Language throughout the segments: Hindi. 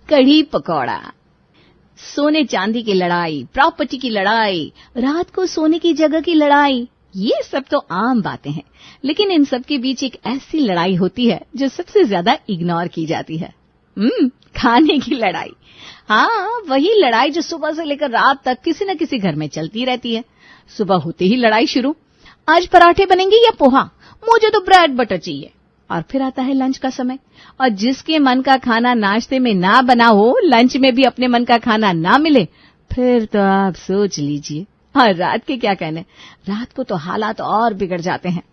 कढ़ी पकौड़ा। सोने चांदी की लड़ाई, प्रॉपर्टी की लड़ाई, रात को सोने की जगह की लड़ाई, ये सब तो आम बातें हैं, लेकिन इन सब के बीच एक ऐसी लड़ाई होती है जो सबसे ज्यादा इग्नोर की जाती है। खाने की लड़ाई। हाँ, वही लड़ाई जो सुबह से लेकर रात तक किसी न किसी घर में चलती रहती है। सुबह होते ही लड़ाई शुरू, आज पराठे बनेंगे या पोहा, मुझे तो ब्रेड बटर चाहिए। और फिर आता है लंच का समय, और जिसके मन का खाना नाश्ते में ना बना हो, लंच में भी अपने मन का खाना ना मिले, फिर तो आप सोच लीजिए। और रात के क्या कहने, रात को तो हालात और बिगड़ जाते हैं।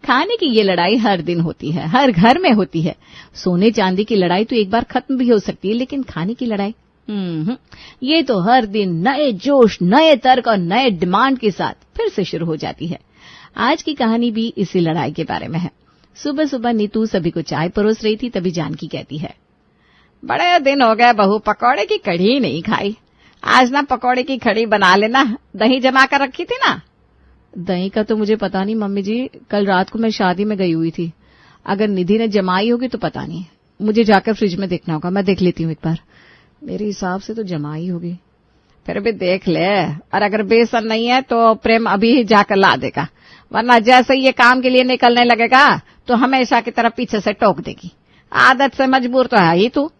खाने की ये लड़ाई हर दिन होती है, हर घर में होती है। सोने चांदी की लड़ाई तो एक बार खत्म भी हो सकती है, लेकिन खाने की लड़ाई ये तो हर दिन नए जोश, नए तर्क और नए डिमांड के साथ फिर से शुरू हो जाती है। आज की कहानी भी इसी लड़ाई के बारे में है। सुबह सुबह नीतू सभी को चाय परोस रही थी, तभी जानकी कहती है, बड़े दिन हो गए बहू, पकौड़े की कढ़ी नहीं खाई। आज ना पकौड़े की कढ़ी बना लेना, दही जमा कर रखी थी ना। दही का तो मुझे पता नहीं मम्मी जी, कल रात को मैं शादी में गई हुई थी। अगर निधि ने जमाई होगी तो पता नहीं, मुझे जाकर फ्रिज में देखना होगा, मैं देख लेती हूँ एक बार। मेरे हिसाब से तो जमाई होगी। फिर भी देख ले, और अगर बेसन नहीं है तो प्रेम अभी ही जाकर ला देगा, वरना जैसे ये काम के लिए निकलने लगेगा तो हमेशा की तरफ पीछे से टोक देगी। आदत से मजबूर तो है ही तू।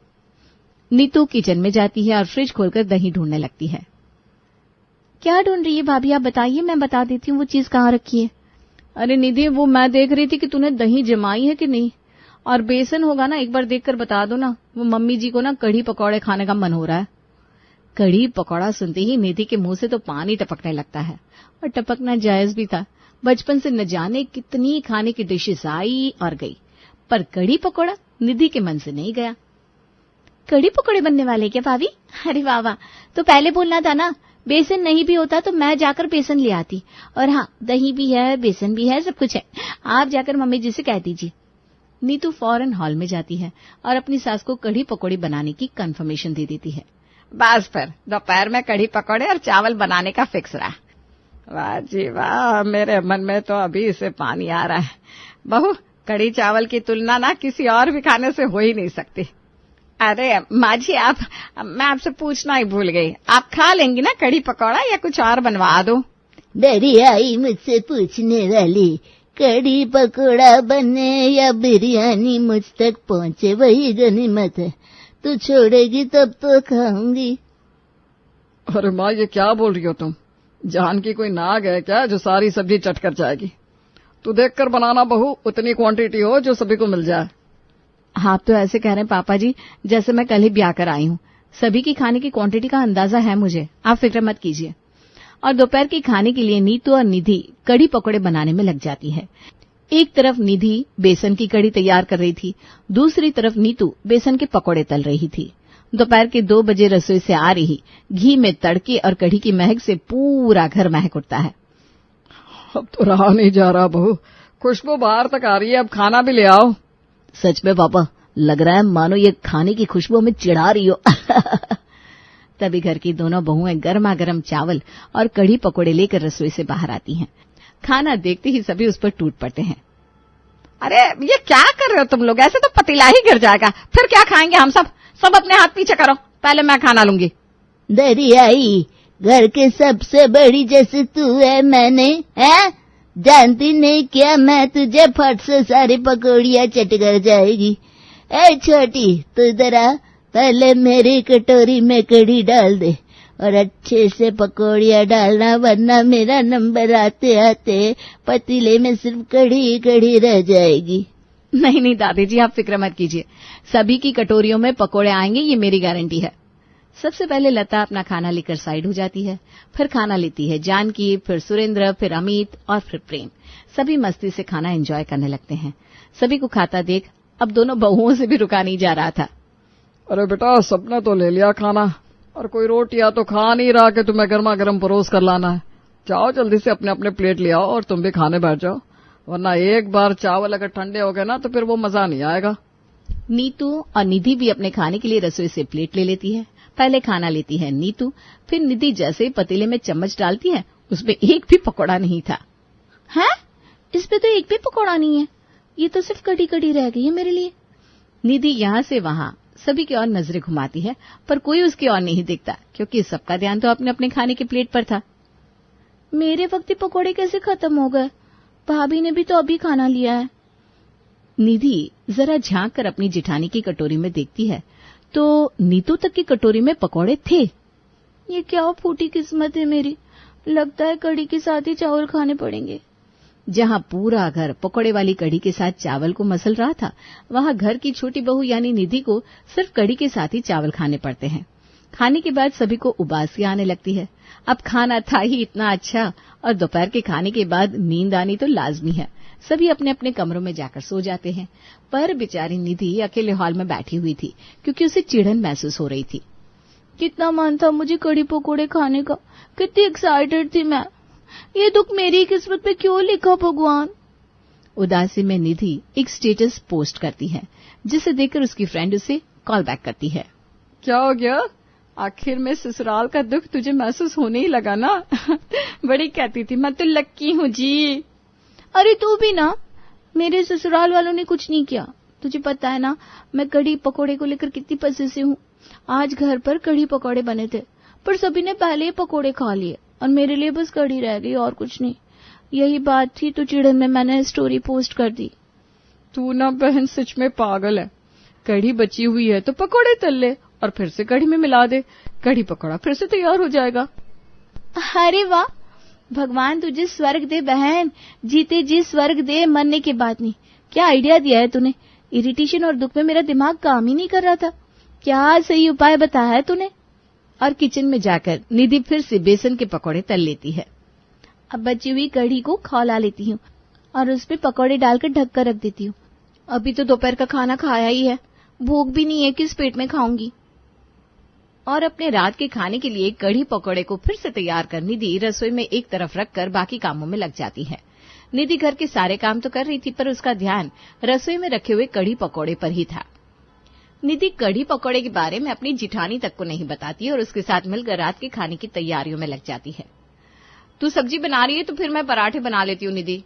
नीतू किचन में जाती है और फ्रिज खोलकर दही ढूंढने लगती है। क्या ढूंढ रही है भाभी, आप बताइए, मैं बता देती हूँ वो चीज कहाँ रखी है। अरे निधि, वो मैं देख रही थी कि तूने दही जमाई है कि नहीं, और बेसन होगा ना, एक बार देखकर बता दो ना। वो मम्मी जी को ना कढ़ी पकौड़े खाने का मन हो रहा है। कढ़ी पकौड़ा सुनते ही निधि के मुंह से तो पानी टपकने लगता है, और टपकना जायज भी था। बचपन से न जाने कितनी खाने की डिशेस आई और गई, पर कढ़ी पकौड़ा निधि के मन से नहीं गया। कढ़ी पकौड़े बनने वाले क्या भाभी? अरे वाह वाह, तो पहले बोलना था ना। बेसन नहीं भी होता तो मैं जाकर बेसन ले आती, और हाँ, दही भी है, बेसन भी है, सब कुछ है। आप जाकर मम्मी जी से कह दीजिए। नीतू फौरन हॉल में जाती है और अपनी सास को कढ़ी पकौड़ी बनाने की कंफर्मेशन दे देती है। बस फिर दोपहर में कढ़ी पकौड़े और चावल बनाने का फिक्स रहा। वाह जी वाह, मेरे मन में तो अभी से पानी आ रहा है। बहू, कढ़ी चावल की तुलना ना किसी और भी खाने से हो ही नहीं सकती। अरे माँ जी, मैं आपसे पूछना ही भूल गई, आप खा लेंगी ना कढ़ी पकौड़ा, या कुछ और बनवा दो? मेरी आई मुझसे पूछने वाली, कढ़ी पकौड़ा बने या बिरयानी मुझ तक पहुँचे वही गनीमत है। तू छोड़ेगी तब तो खाऊंगी। अरे माँ, ये क्या बोल रही हो तुम? जान की कोई नाग है क्या जो सारी सब्जी चट कर जाएगी? तू देखकर बनाना बहू, उतनी क्वांटिटी हो जो सभी को मिल जाए। आप तो ऐसे कह रहे हैं पापा जी जैसे मैं कल ही ब्याह कर आई हूँ। सभी की खाने की क्वांटिटी का अंदाजा है मुझे, आप फिक्र मत कीजिए। और दोपहर के खाने के लिए नीतू और निधि कढ़ी पकौड़े बनाने में लग जाती है। एक तरफ निधि बेसन की कढ़ी तैयार कर रही थी, दूसरी तरफ नीतू बेसन के पकौड़े तल रही थी। दोपहर के 2 बजे रसोई से आ रही घी में तड़के और कढ़ी की महक से पूरा घर महक उठता है। अब तो रहा नहीं जा रहा बहू, खुशबू बाहर तक आ रही है, अब खाना भी ले आओ। सच में पापा, लग रहा है मानो ये खाने की खुशबू हमें चिढ़ा रही हो। तभी घर की दोनों बहुएं गर्मा गर्म चावल और कढ़ी पकौड़े लेकर रसोई से बाहर आती हैं। खाना देखते ही सभी उस पर टूट पड़ते हैं। अरे ये क्या कर रहे हो तुम लोग, ऐसे तो पतीला ही गिर जाएगा, फिर क्या खाएंगे हम सब? सब अपने हाथ पीछे करो, पहले मैं खाना लूंगी। दरियाई, घर के सबसे बड़ी जैसे तू है, मैंने है जानती नहीं क्या मैं तुझे फट से सारी पकौड़ियाँ चट कर जाएगी। ए छोटी, तू जरा पहले मेरी कटोरी में कढ़ी डाल दे और अच्छे से पकौड़ियाँ डालना, वरना मेरा नंबर आते आते पतीले में सिर्फ कढ़ी कढ़ी रह जाएगी। नहीं नहीं दादी जी, आप फिक्र मत कीजिए, सभी की कटोरियों में पकौड़े आएंगे, ये मेरी गारंटी है। सबसे पहले लता अपना खाना लेकर साइड हो जाती है, फिर खाना लेती है जानकी, फिर सुरेंद्र, फिर अमित और फिर प्रेम। सभी मस्ती से खाना एंजॉय करने लगते हैं। सभी को खाता देख अब दोनों बहुओं से भी रुका नहीं जा रहा था। अरे बेटा, सबने तो ले लिया खाना, और कोई रोटियां तो खा नहीं रहा कि तुम्हें गर्मा गर्म परोस कर लाना है। जाओ जल्दी से अपने अपने प्लेट ले आओ और तुम भी खाने बैठ जाओ, वरना एक बार चावल अगर ठंडे हो गए ना तो फिर वो मजा नहीं आएगा। नीतू और निधि भी अपने खाने के लिए रसोई से प्लेट ले लेती है। पहले खाना लेती है नीतू, फिर निधि जैसे ही पतीले में चम्मच डालती है उसमें एक भी पकौड़ा नहीं था। है, इसमें तो एक भी पकौड़ा नहीं है, ये तो सिर्फ कड़ी कड़ी रह गई है मेरे लिए। निधि यहाँ से वहां सभी की ओर नजरें घुमाती है, पर कोई उसकी ओर नहीं देखता, क्योंकि सबका ध्यान तो अपने अपने खाने की प्लेट पर था। मेरे वक्त ही पकोड़े कैसे खत्म हो गए? भाभी ने भी तो अभी खाना लिया है। निधि जरा झांक कर अपनी जिठानी की कटोरी में देखती है तो नीतू तक की कटोरी में पकोड़े थे। ये क्या फूटी किस्मत है मेरी, लगता है कढ़ी के साथ ही चावल खाने पड़ेंगे। जहां पूरा घर पकोड़े वाली कढ़ी के साथ चावल को मसल रहा था, वहां घर की छोटी बहू यानी निधि को सिर्फ कढ़ी के साथ ही चावल खाने पड़ते हैं। खाने के बाद सभी को उबासी आने लगती है। अब खाना था ही इतना अच्छा, और दोपहर के खाने के बाद नींद आनी तो लाजमी है। सभी अपने अपने कमरों में जाकर सो जाते हैं, पर बेचारी निधि अकेले हॉल में बैठी हुई थी, क्योंकि उसे चिढ़न महसूस हो रही थी। कितना मन था मुझे कढ़ी पकोड़े खाने का, कितनी एक्साइटेड थी मैं। ये दुख मेरी किस्मत पे क्यों लिखा भगवान। उदासी में निधि एक स्टेटस पोस्ट करती है, जिसे देखकर उसकी फ्रेंड उसे कॉल बैक करती है। क्या हो गया? आखिर में ससुराल का दुख तुझे महसूस होने ही लगा ना? बड़ी कहती थी मैं तो लक्की हूँ जी। अरे तू भी ना, मेरे ससुराल वालों ने कुछ नहीं किया। तुझे पता है ना मैं कढ़ी पकोड़े को लेकर कितनी पसेसी हूँ। आज घर पर कढ़ी पकोड़े बने थे, पर सभी ने पहले ही पकोड़े खा लिए और मेरे लिए बस कढ़ी रह गई और कुछ नहीं। यही बात थी तो चिड़न में मैंने स्टोरी पोस्ट कर दी। तू ना बहन सच में पागल है। कढ़ी बची हुई है तो पकोड़े तल ले और फिर से कढ़ी में मिला दे, कढ़ी पकोड़ा फिर से तैयार हो जाएगा। अरे वाह, भगवान तुझे स्वर्ग दे बहन, जीते जी स्वर्ग दे, मरने की बात नहीं। क्या आइडिया दिया है तूने। इरिटेशन और दुख में मेरा दिमाग काम ही नहीं कर रहा था। क्या सही उपाय बताया है तूने। और किचन में जाकर निधि फिर से बेसन के पकोड़े तल लेती है। अब बची हुई कढ़ी को खौला लेती हूँ और उस पे पकोड़े डालकर ढक कर रख देती हूँ। अभी तो दोपहर का खाना खाया ही है, भूख भी नहीं है, किस पेट में खाऊंगी। और अपने रात के खाने के लिए कढ़ी पकोड़े को फिर से तैयार कर निधि रसोई में एक तरफ रखकर बाकी कामों में लग जाती है। निधि घर के सारे काम तो कर रही थी, पर उसका ध्यान रसोई में रखे हुए कढ़ी पकोड़े पर ही था। निधि कढ़ी पकोड़े के बारे में अपनी जिठानी तक को नहीं बताती और उसके साथ मिलकर रात के खाने की तैयारियों में लग जाती है। तू सब्जी बना रही है तो फिर मैं पराठे बना लेती हूँ निधि।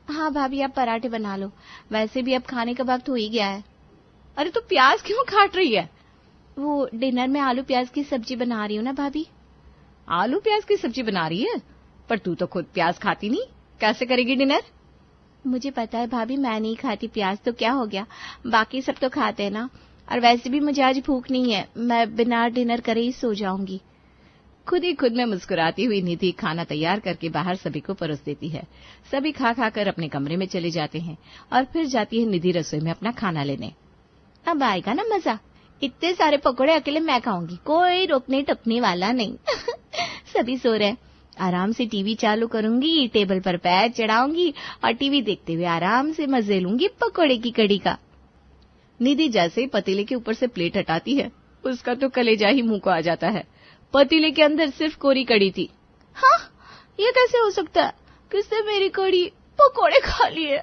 हाँ भाभी आप पराठे बना लो, वैसे भी अब खाने का वक्त हो ही गया है। अरे तो प्याज क्यों काट रही है? वो डिनर में आलू प्याज की सब्जी बना रही हूँ ना भाभी। आलू प्याज की सब्जी बना रही है? पर तू तो खुद प्याज खाती नहीं, कैसे करेगी डिनर? मुझे पता है भाभी, मैं नहीं खाती प्याज तो क्या हो गया, बाकी सब तो खाते हैं ना। और वैसे भी मुझे आज भूख नहीं है, मैं बिना डिनर करे ही सो जाऊंगी। खुद ही खुद में मुस्कुराती हुई निधि खाना तैयार करके बाहर सभी को परोस देती है। सभी खा खा कर अपने कमरे में चले जाते हैं और फिर जाती है निधि रसोई में अपना खाना लेने। अब आएगा ना मजा, इतने सारे पकोड़े अकेले मैं खाऊंगी, कोई रोकने टोकने वाला नहीं। सभी सो रहे हैं, आराम से टीवी चालू करूंगी, टेबल पर पैर चढ़ाऊंगी और टीवी देखते हुए आराम से मजे लूंगी पकोड़े की कढ़ी का। निधि जैसे ही पतीले के ऊपर से प्लेट हटाती है, उसका तो कलेजा ही मुंह को आ जाता है। पतीले के अंदर सिर्फ कोरी कढ़ी थी। हाँ, ये कैसे हो सकता है, किसने मेरी कढ़ी पकोड़े खा लिए।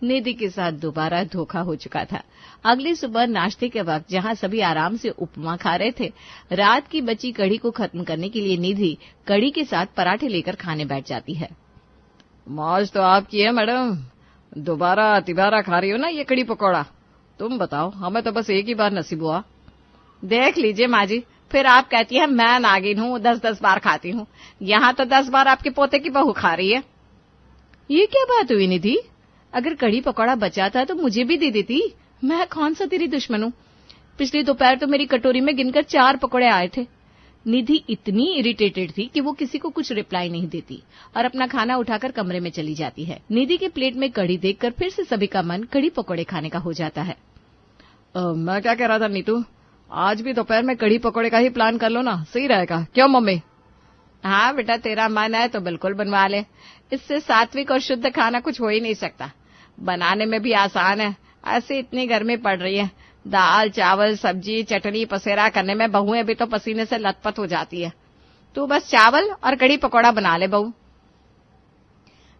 निधि के साथ दोबारा धोखा हो चुका था। अगली सुबह नाश्ते के वक्त जहां सभी आराम से उपमा खा रहे थे, रात की बची कढ़ी को खत्म करने के लिए निधि कढ़ी के साथ पराठे लेकर खाने बैठ जाती है। मौज तो आपकी है मैडम, दोबारा तिबारा खा रही हो ना ये कढ़ी पकौड़ा। तुम बताओ, हमें तो बस एक ही बार नसीब हुआ। देख लीजिए माँ जी, फिर आप कहती है मैं नागिन हूँ, 10-10 बार खाती हूँ। यहाँ तो 10 बार आपके पोते की बहू खा रही है। ये क्या बात हुई निधि? अगर कढ़ी पकौड़ा बचा था तो मुझे भी दे देती, मैं कौन सा तेरी दुश्मन हूँ। पिछली दोपहर तो मेरी कटोरी में गिनकर 4 पकौड़े आए थे। निधि इतनी इरिटेटेड थी कि वो किसी को कुछ रिप्लाई नहीं देती और अपना खाना उठाकर कमरे में चली जाती है। निधि के प्लेट में कढ़ी देखकर फिर से सभी का मन कढ़ी पकौड़े खाने का हो जाता है। मैं क्या कह रहा था नीतू, आज भी दोपहर में कढ़ी पकौड़े का ही प्लान कर लो ना, सही रहेगा। क्यों मम्मी? हाँ बेटा, तेरा मन है तो बिल्कुल बनवा ले। इससे सात्विक और शुद्ध खाना कुछ हो ही नहीं सकता। बनाने में भी आसान है, ऐसे इतनी गर्मी पड़ रही है, दाल चावल सब्जी चटनी पसेरा करने में बहुएं भी तो पसीने से लथपथ हो जाती है। तू बस चावल और कढ़ी पकौड़ा बना ले बहू।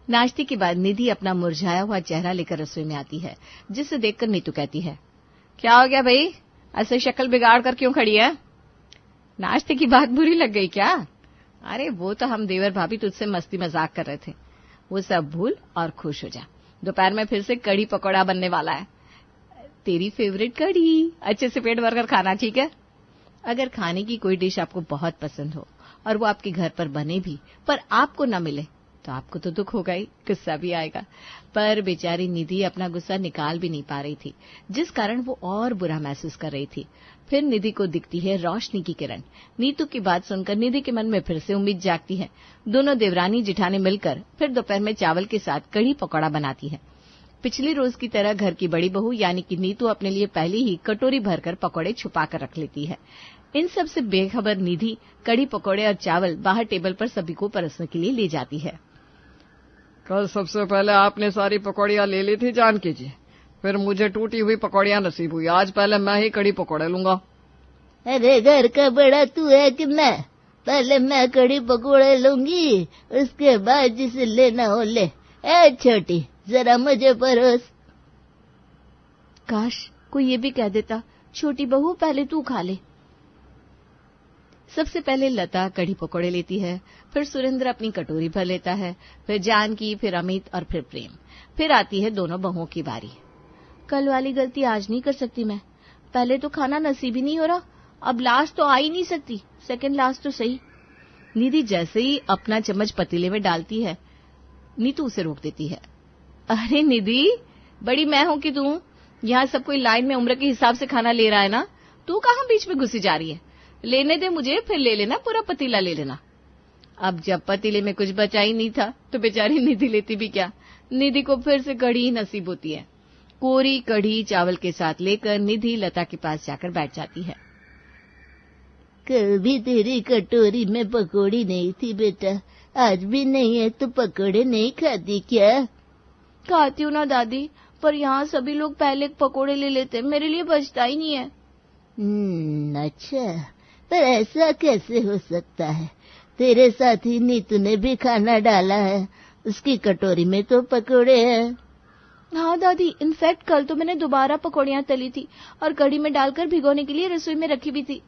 नाश्ते के बाद निधि अपना मुरझाया हुआ चेहरा लेकर रसोई में आती है, जिसे देखकर नीतू कहती है, क्या हो गया भाई, ऐसे शक्ल बिगाड़ कर क्यों खड़ी है? नाश्ते की बात बुरी लग गई क्या? अरे वो तो हम देवर भाभी तुझसे मस्ती मजाक कर रहे थे, वो सब भूल और खुश हो जा। दोपहर में फिर से कढ़ी पकौड़ा बनने वाला है। तेरी फेवरेट कढ़ी। अच्छे से पेट भरकर खाना, ठीक है। अगर खाने की कोई डिश आपको बहुत पसंद हो और वो आपके घर पर बने भी पर आपको न मिले तो आपको तो दुख होगा ही, गुस्सा भी आएगा। पर बेचारी निधि अपना गुस्सा निकाल भी नहीं पा रही थी, जिस कारण वो और बुरा महसूस कर रही थी। फिर निधि को दिखती है रोशनी की किरण। नीतू की बात सुनकर निधि के मन में फिर से उम्मीद जागती है। दोनों देवरानी जिठानी मिलकर फिर दोपहर में चावल के साथ कढ़ी पकौड़ा बनाती है। पिछले रोज की तरह घर की बड़ी बहू यानी कि नीतू अपने लिए पहले ही कटोरी भरकर पकौड़े छुपा कर रख लेती है। इन सब से बेखबर निधि कढ़ी पकौड़े और चावल बाहर टेबल पर सभी को परोसने के लिए ले जाती है। कल सबसे पहले आपने सारी पकौड़ियां ले ली थी जानकी जी, फिर मुझे टूटी हुई पकौड़ियां नसीब हुई। आज पहले मैं ही कढ़ी पकौड़े लूंगा। अरे घर का बड़ा तू है कि मैं? पहले मैं कढ़ी पकौड़े लूंगी, उसके बाद जिसे लेना हो ले। ए छोटी, जरा मुझे परोस। काश कोई ये भी कह देता, छोटी बहू पहले तू खा ले। सबसे पहले लता कढ़ी पकौड़े लेती है, फिर सुरेंद्र अपनी कटोरी भर लेता है, फिर जानकी, फिर अमित और फिर प्रेम। फिर आती है दोनों बहुओं की बारी। कल वाली गलती आज नहीं कर सकती मैं। पहले तो खाना नसीब ही नहीं हो रहा, अब लास्ट तो आ ही नहीं सकती, सेकंड लास्ट तो सही। निधि जैसे ही अपना चम्मच पतीले में डालती है, नीतू उसे रोक देती है। अरे निधि, बड़ी मैं हूं कि तू? यहाँ सब कोई लाइन में उम्र के हिसाब से खाना ले रहा है ना, तू कहाँ बीच में घुसी जा रही है? लेने दे मुझे, फिर ले लेना, पूरा पतीला ले लेना। अब जब पतीले में कुछ बचा ही नहीं था तो बेचारी निधि लेती भी क्या। निधि को फिर से कढ़ी ही नसीब होती है। कोरी कढ़ी चावल के साथ लेकर निधि लता के पास जाकर बैठ जाती है। कल भी तेरी कटोरी में पकौड़ी नहीं थी बेटा, आज भी नहीं है तो पकौड़े नहीं खाती क्या? खाती हूँ ना दादी, पर यहाँ सभी लोग पहले पकौड़े ले लेते, मेरे लिए बचता ही नहीं है। अच्छा, पर ऐसा कैसे हो सकता है? तेरे साथी नीतू ने भी खाना डाला है, उसकी कटोरी में तो पकौड़े हैं। हाँ दादी, इनफैक्ट कल तो मैंने दोबारा पकौड़ियाँ तली थी और कढ़ी में डालकर भिगोने के लिए रसोई में रखी भी थी,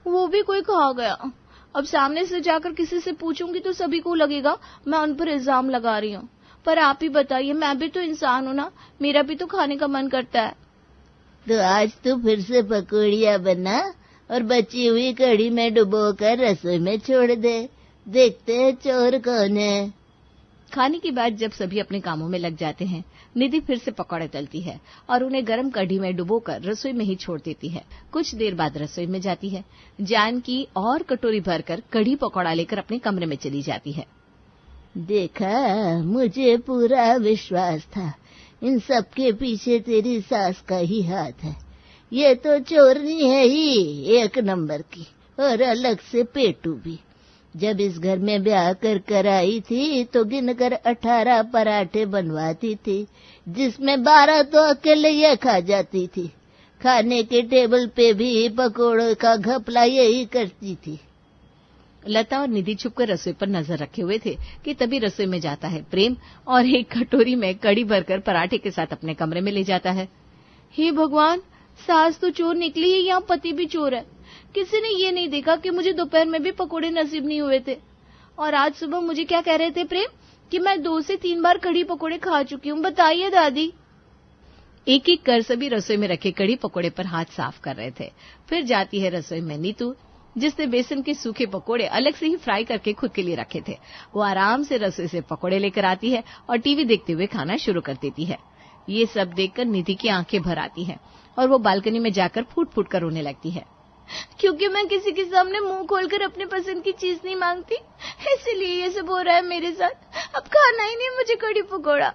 वो भी कोई खा गया। अब सामने से जाकर किसी से पूछूंगी तो सभी को लगेगा मैं उन पर इल्जाम लगा रही हूँ। पर आप ही बताइए, मैं भी तो इंसान हूँ ना, मेरा भी तो खाने का मन करता है। तो आज तो फिर से पकौड़ियाँ बना और बची हुई कढ़ी में डुबोकर रसोई में छोड़ दे, देखते हैं चोर कौन है। खाने के बाद जब सभी अपने कामों में लग जाते हैं, निधि फिर से पकौड़े तलती है और उन्हें गर्म कढ़ी में डुबोकर रसोई में ही छोड़ देती है। कुछ देर बाद रसोई में जाती है। जानकी और कटोरी भरकर कढ़ी पकौड़ा लेकर अपने कमरे में चली जाती है। देखा, मुझे पूरा विश्वास था इन सब के पीछे तेरी सास का ही हाथ है। ये तो चोरनी है ही एक नंबर की, और अलग से पेटू भी। जब इस घर में ब्याह कर आई थी तो गिनकर 18 पराठे बनवाती थी, जिसमें 12 तो अकेले ये खा जाती थी। खाने के टेबल पे भी पकौड़ों का घपला यही करती थी। लता और निधि छुपकर रसोई पर नजर रखे हुए थे कि तभी रसोई में जाता है प्रेम और एक कटोरी में कढ़ी भरकर पराठे के साथ अपने कमरे में ले जाता है। हे भगवान, सास तो चोर निकली है, यहाँ पति भी चोर है। किसी ने ये नहीं देखा कि मुझे दोपहर में भी पकोड़े नसीब नहीं हुए थे, और आज सुबह मुझे क्या कह रहे थे प्रेम कि मैं 2 से 3 बार कढ़ी पकोड़े खा चुकी हूँ। बताइए दादी। एक एक कर सभी रसोई में रखे कढ़ी पकोड़े पर हाथ साफ कर रहे थे। फिर जाती है रसोई में नीतू, जिसने बेसन के सूखे पकोड़े अलग से ही फ्राई करके खुद के लिए रखे थे। वो आराम से रसोई से पकोड़े लेकर आती है और टीवी देखते हुए खाना शुरू कर देती है। ये सब देखकर निधि की आंखें भर आती हैं और वो बालकनी में जाकर फूट फूट कर रोने लगती है। क्योंकि मैं किसी के सामने मुंह खोलकर अपने पसंद की चीज नहीं मांगती, इसीलिए ये सब हो रहा है मेरे साथ। अब खाना ही नहीं मुझे कढ़ी पकोड़ा।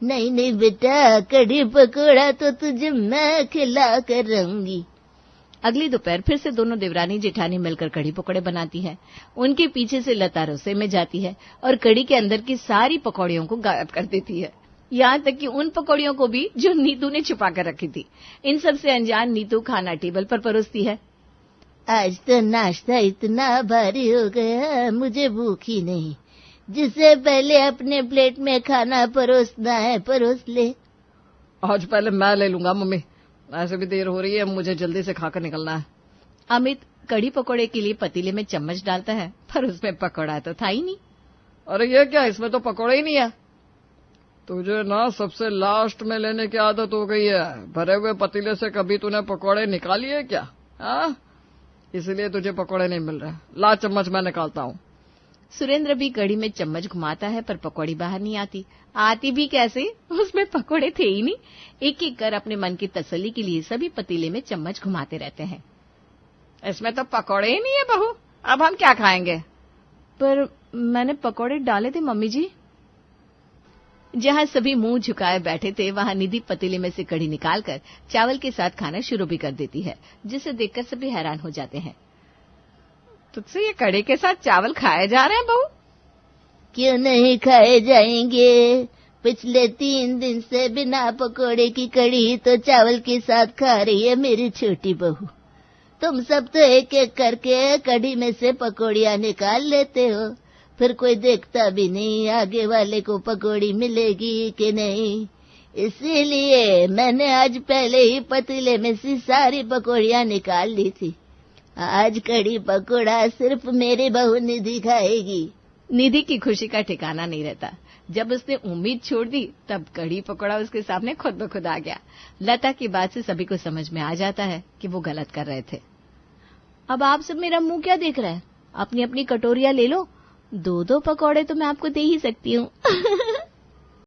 नहीं नहीं बेटा, कढ़ी पकोड़ा तो तुझे मैं खिला कर रहूंगी। अगली दोपहर फिर से दोनों देवरानी जेठानी मिलकर कढ़ी पकोड़े बनाती है। उनके पीछे से लता रसोई में जाती है और कढ़ी के अंदर की सारी पकौड़ियों को गायब कर देती है, यहाँ तक कि उन पकौड़ियों को भी जो नीतू ने छुपा कर रखी थी। इन सब से अनजान नीतू खाना टेबल पर परोसती है। आज तो नाश्ता इतना भारी हो गया, मुझे भूख ही नहीं। जिसे पहले अपने प्लेट में खाना परोसना है परोस ले। आज पहले मैं ले लूंगा मम्मी, ऐसे भी देर हो रही है, मुझे जल्दी से खाकर निकलना है। अमित कढ़ी पकोड़े के लिए पतीले में चम्मच डालता है, पर उसमें पकोड़ा तो था ही नहीं। अरे ये क्या, इसमें तो पकोड़े ही नहीं है। तुझे ना सबसे लास्ट में लेने की आदत हो गई है। भरे हुए पतीले से कभी तूने पकौड़े निकाली है क्या? हाँ, इसलिए तुझे पकौड़े नहीं मिल रहे। ला चम्मच, मैं निकालता हूँ। सुरेंद्र भी कड़ी में चम्मच घुमाता है पर पकौड़ी बाहर नहीं आती। आती भी कैसे, उसमें पकौड़े थे ही नहीं। एक एक कर अपने मन की तसल्ली के लिए सभी पतीले में चम्मच घुमाते रहते हैं। इसमें तो पकौड़े ही नहीं है बहू, अब हम क्या खाएंगे? पर मैंने पकौड़े डाले थे मम्मी जी। जहां सभी मुंह झुकाए बैठे थे वहां निधि पतीले में से कड़ी निकालकर चावल के साथ खाना शुरू भी कर देती है, जिसे देखकर सभी हैरान हो जाते हैं। तुझसे ये कड़ी के साथ चावल खाए जा रहे हैं बहू? क्यों नहीं खाए जाएंगे? पिछले 3 दिन से बिना पकोड़े की कड़ी तो चावल के साथ खा रही है मेरी छोटी बहू। तुम सब तो एक एक करके कड़ी में से पकौड़ियां निकाल लेते हो, फिर कोई देखता भी नहीं आगे वाले को पकौड़ी मिलेगी कि नहीं। इसीलिए मैंने आज पहले ही पतीले में से सारी पकौड़ियां निकाल ली थी। आज कड़ी पकौड़ा सिर्फ मेरी बहू निधि खाएगी। निधि की खुशी का ठिकाना नहीं रहता। जब उसने उम्मीद छोड़ दी तब कड़ी पकौड़ा उसके सामने खुद ब खुद आ गया। लता की बात से सभी को समझ में आ जाता है कि वो गलत कर रहे थे। अब आप सब मेरा मुंह क्या देख रहे हैं? अपनी अपनी कटोरियां ले लो, 2-2 पकौड़े तो मैं आपको दे ही सकती हूँ।